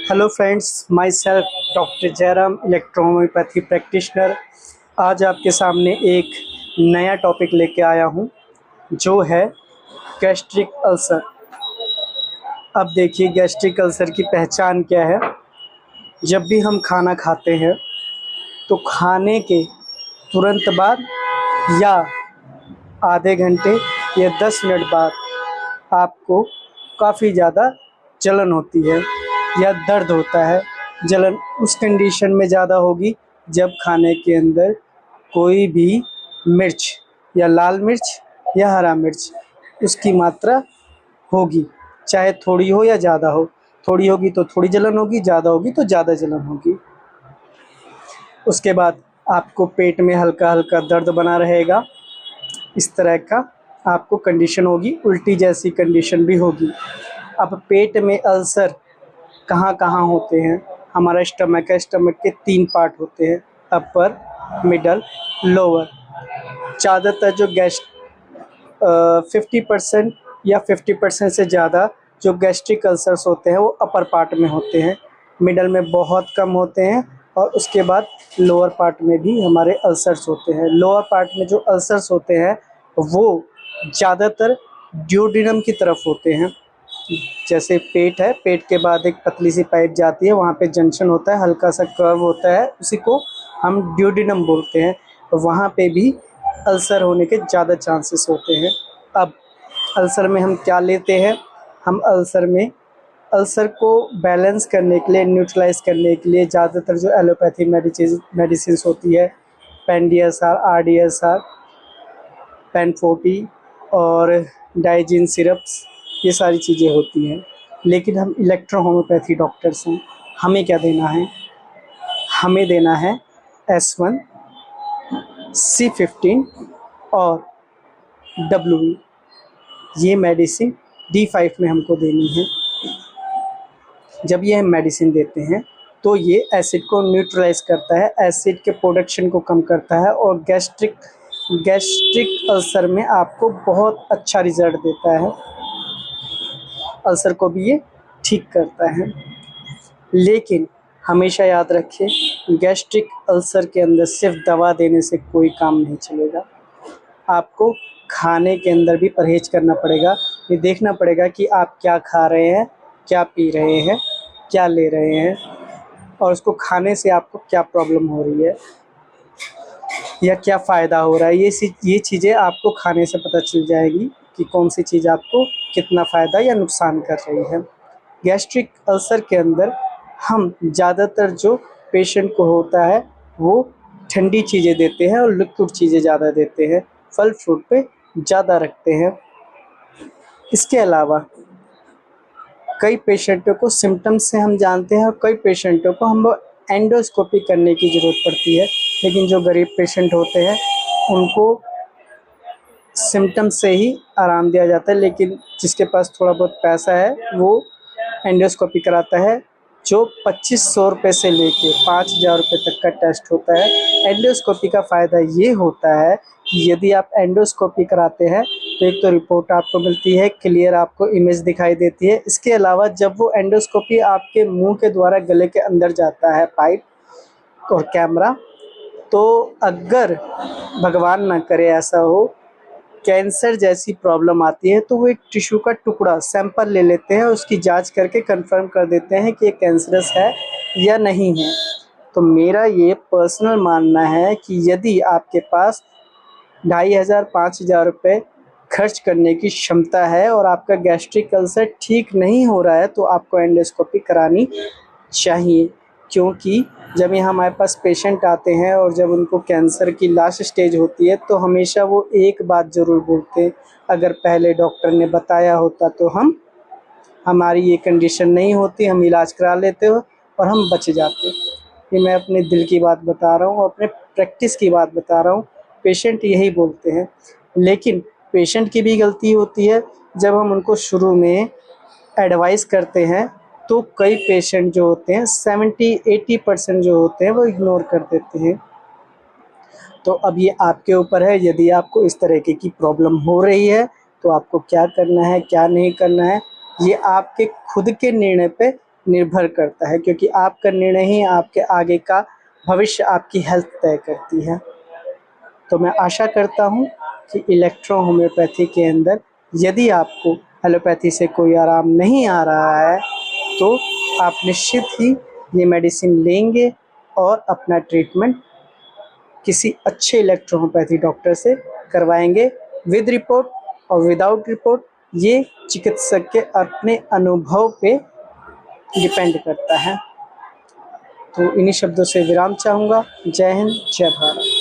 Hello friends, myself doctor Jayaram, electrohomoeopathy practitioner. आज आपके सामने एक नया टॉपिक लेके आया हूँ जो है गैस्ट्रिक अल्सर। अब देखिए, गैस्ट्रिक अल्सर की पहचान क्या है। जब भी हम खाना खाते हैं तो खाने के तुरंत बाद या आधे घंटे या 10 मिनट बाद आपको काफ़ी ज़्यादा जलन होती है या दर्द होता है। जलन उस कंडीशन में ज़्यादा होगी जब खाने के अंदर कोई भी मिर्च या लाल मिर्च या हरा मिर्च उसकी मात्रा होगी, चाहे थोड़ी हो या ज़्यादा हो। थोड़ी होगी तो थोड़ी जलन होगी, ज़्यादा होगी तो ज़्यादा जलन होगी। उसके बाद आपको पेट में हल्का हल्का दर्द बना रहेगा। इस तरह का आपको कंडीशन होगी, उल्टी जैसी कंडीशन भी होगी। अब पेट में अल्सर कहाँ कहाँ होते हैं? हमारा स्टमक है, स्टमक के 3 पार्ट होते हैं, अपर, मिडल, लोअर। ज़्यादातर जो 50% या 50% से ज़्यादा जो गैस्ट्रिक अल्सर्स होते हैं वो अपर पार्ट में होते हैं, मिडल में बहुत कम होते हैं और उसके बाद लोअर पार्ट में भी हमारे अल्सर्स होते हैं। लोअर पार्ट में जो अल्सर्स होते हैं वो ज़्यादातर ड्यूोडेनम की तरफ होते हैं। जैसे पेट है, पेट के बाद एक पतली सी पाइप जाती है, वहाँ पे जंक्शन होता है, हल्का सा कर्व होता है, उसी को हम ड्यूोडेनम बोलते हैं। वहाँ पे भी अल्सर होने के ज़्यादा चांसेस होते हैं। अब अल्सर में हम क्या लेते हैं? हम अल्सर को बैलेंस करने के लिए, न्यूट्रलाइज करने के लिए ज़्यादातर जो एलोपैथी मेडिसिन होती है, पेन-DSR, R-DSR, पेन-40 और डाइजीन सिरप्स, ये सारी चीज़ें होती हैं। लेकिन हम इलेक्ट्रो होम्योपैथी डॉक्टर्स हैं, हमें क्या देना है? हमें देना है S1, C15 और WE। ये मेडिसिन D5 में हमको देनी है। जब ये हम मेडिसिन देते हैं तो ये एसिड को न्यूट्रलाइज करता है, एसिड के प्रोडक्शन को कम करता है और गैस्ट्रिक अल्सर में आपको बहुत अच्छा रिजल्ट देता है। अल्सर को भी ये ठीक करता है। लेकिन हमेशा याद रखिए, गैस्ट्रिक अल्सर के अंदर सिर्फ दवा देने से कोई काम नहीं चलेगा। आपको खाने के अंदर भी परहेज करना पड़ेगा। ये देखना पड़ेगा कि आप क्या खा रहे हैं, क्या पी रहे हैं, क्या ले रहे हैं और उसको खाने से आपको क्या प्रॉब्लम हो रही है या क्या फ़ायदा हो रहा है। ये चीज़ें आपको खाने से पता चल जाएगी कि कौन सी चीज़ आपको कितना फ़ायदा या नुकसान कर रही है। गैस्ट्रिक अल्सर के अंदर हम ज़्यादातर जो पेशेंट को होता है वो ठंडी चीज़ें देते हैं और लिक्विड चीज़ें ज़्यादा देते हैं, फल फ्रूट पे ज़्यादा रखते हैं। इसके अलावा कई पेशेंटों को सिम्टम्स से हम जानते हैं और कई पेशेंटों को हम एंडोस्कोपी करने की ज़रूरत पड़ती है। लेकिन जो गरीब पेशेंट होते हैं उनको सिम्टम्स से ही आराम दिया जाता है, लेकिन जिसके पास थोड़ा बहुत पैसा है वो एंडोस्कोपी कराता है, जो 2500 रुपये से लेके 5000 रुपये तक का टेस्ट होता है। एंडोस्कोपी का फ़ायदा ये होता है कि यदि आप एंडोस्कोपी कराते हैं तो एक तो रिपोर्ट आपको मिलती है, क्लियर आपको इमेज दिखाई देती है। इसके अलावा जब वो एंडोस्कोपी आपके मुंह के द्वारा गले के अंदर जाता है, पाइप और कैमरा, तो अगर भगवान ना करे ऐसा हो, कैंसर जैसी प्रॉब्लम आती है तो वो एक टिश्यू का टुकड़ा सैंपल ले लेते हैं, उसकी जांच करके कंफर्म कर देते हैं कि ये कैंसरस है या नहीं है। तो मेरा ये पर्सनल मानना है कि यदि आपके पास 2500-5000 रुपये खर्च करने की क्षमता है और आपका गैस्ट्रिक अल्सर ठीक नहीं हो रहा है तो आपको एंडोस्कोपी करानी चाहिए। क्योंकि जब ये हमारे पास पेशेंट आते हैं और जब उनको कैंसर की लास्ट स्टेज होती है तो हमेशा वो एक बात ज़रूर बोलते हैं, अगर पहले डॉक्टर ने बताया होता तो हमारी ये कंडीशन नहीं होती, हम इलाज करा लेते हो और हम बच जाते। ये मैं अपने दिल की बात बता रहा हूँ, अपने प्रैक्टिस की बात बता रहा हूँ। पेशेंट यही बोलते हैं, लेकिन पेशेंट की भी गलती होती है। जब हम उनको शुरू में एडवाइस करते हैं तो कई पेशेंट जो होते हैं 70-80% जो होते हैं वो इग्नोर कर देते हैं। तो अब ये आपके ऊपर है, यदि आपको इस तरीके की प्रॉब्लम हो रही है तो आपको क्या करना है, क्या नहीं करना है, ये आपके खुद के निर्णय पे निर्भर करता है, क्योंकि आपका निर्णय ही आपके आगे का भविष्य, आपकी हेल्थ तय करती है। तो मैं आशा करता हूँ कि इलेक्ट्रो होम्योपैथी के अंदर यदि आपको एलोपैथी से कोई आराम नहीं आ रहा है तो आप निश्चित ही ये मेडिसिन लेंगे और अपना ट्रीटमेंट किसी अच्छे इलेक्ट्रो होम्योपैथी डॉक्टर से करवाएंगे, विद रिपोर्ट और विदाउट रिपोर्ट। ये चिकित्सक के अपने अनुभव पे डिपेंड करता है। तो इन्हीं शब्दों से विराम चाहूँगा। जय हिंद, जय भारत।